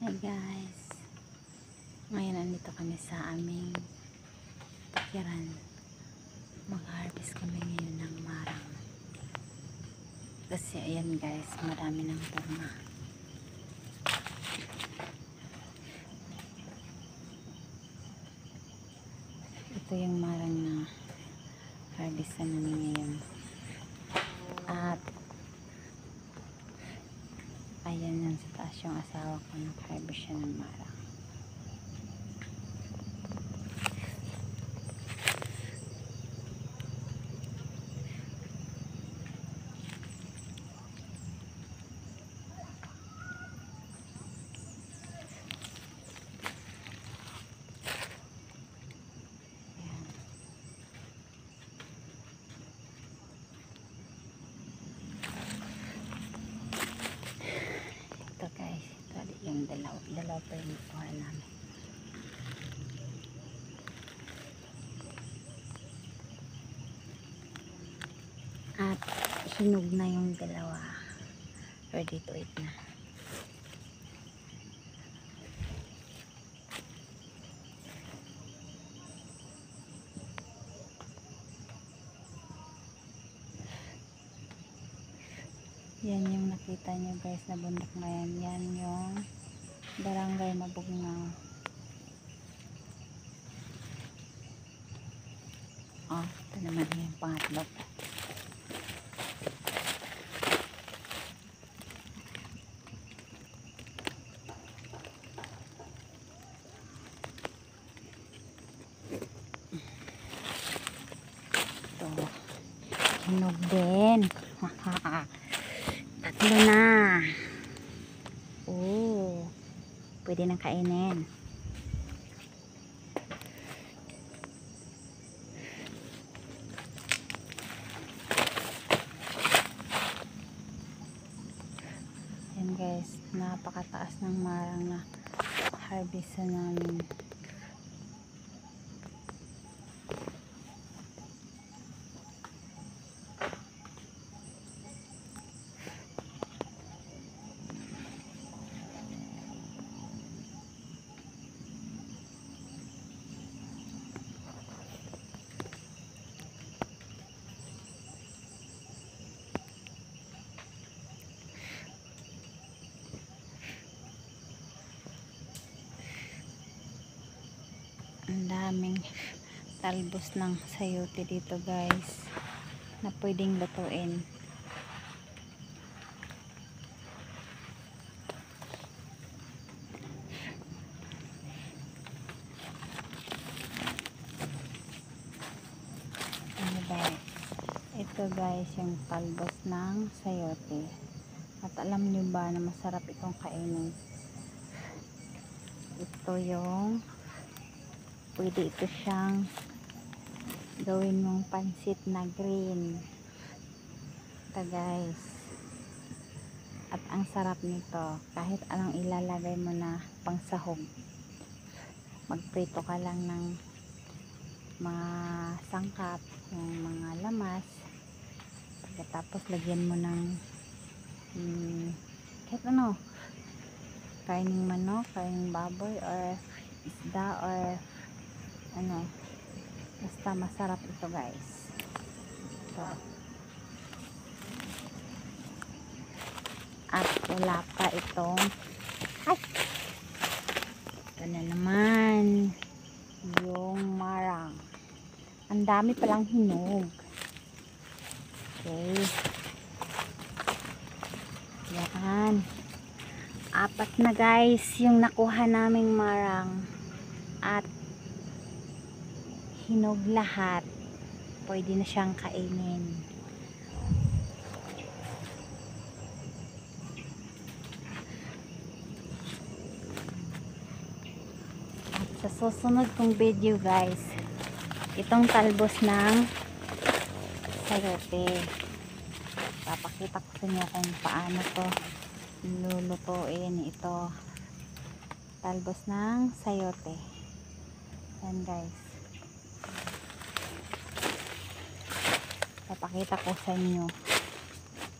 Hi guys, ngayon nandito kami sa aming pakiran. Mag-harvest kami ngayon ng marang kasi ayan guys, marami ng bunga. Ito yung marang na harvest namin ngayon. At ayan yan sa taas yung asawa ko, nag-harvest siya ng marang. Ito guys, ito yung dalaw pa yung kuha namin. At hinog na yung dalawa, ready to eat na. Yan yung nakita nyo guys na bundok ngayon. Yan yung barangay Mabugnaw. Oh, ito naman yung pangatlo. Ito, hinog din. Tatlo na. Oh, pwede nang kainin. Yan guys, napakataas ng marang na harvest namin. Ang daming talbos ng sayote dito guys na pwedeng lutuin. Ano ba? Ito guys yung talbos ng sayote. At alam nyo ba na masarap itong kainin? Ito yung pwede ito siyang gawin mong pansit na green. Ito guys, at ang sarap nito kahit anong ilalagay mo na pangsahog. Magprito ka lang ng mga sangkap, yung mga lamas, pagkatapos lagyan mo ng kahit ano, kaining manok, kaining baboy or isda or ano, basta masarap ito guys. Ito. At wala pa itong ito na naman yung marang. Ang dami palang hinog. Okay, yan, 4 na guys yung nakuha naming marang at hinog lahat. Pwede na siyang kainin. At sa susunod kong video guys, itong talbos ng sayote, papakita ko sa inyo kung paano to lulutuin. Ito talbos ng sayote. Yan guys, papakita ko sa inyo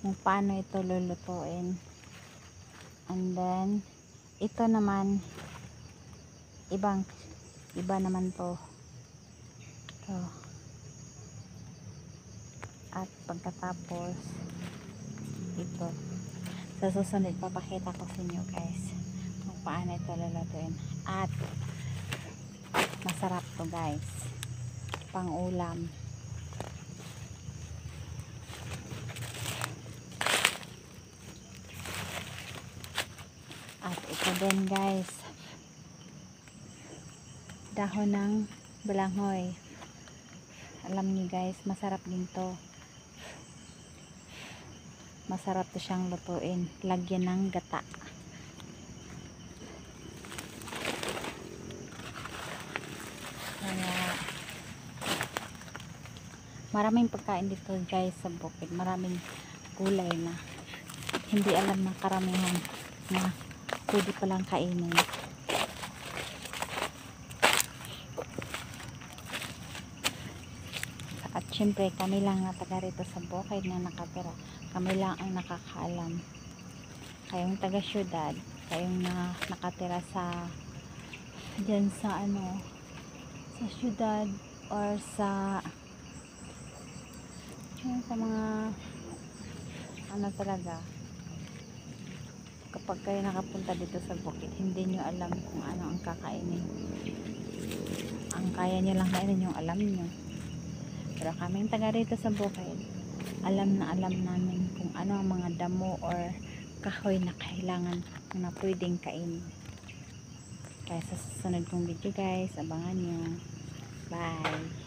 kung paano ito lulutuin. And then ito naman iba naman to. At pagkatapos ito, sa susunod papakita ko sa inyo guys kung paano ito lulutuin. At masarap to guys, pang ulam. At ito din guys, dahon ng balanghoy. Alam niyo guys, masarap din to. Masarap to siyang lutuin, lagyan ng gata. Kaya maraming pagkain dito guys sa bukid, maraming gulay na hindi alam ng karamihan na pwede palang kainin. At syempre kami lang na taga rito sa bukid na nakatira, kami lang ang nakakaalam. Kayong taga syudad, kayong nakatira sa dyan sa sa syudad or sa mga talaga, kapag kayo nakapunta dito sa bukid, hindi nyo alam kung ano ang kakainin. Ang kaya nyo lang kainin yung alam nyo. Pero kaming taga rito sa bukid, alam na alam namin kung ano ang mga damo or kahoy na kailangan na pwedeng kainin. Kaya sa susunod kong video guys, abangan nyo. Bye!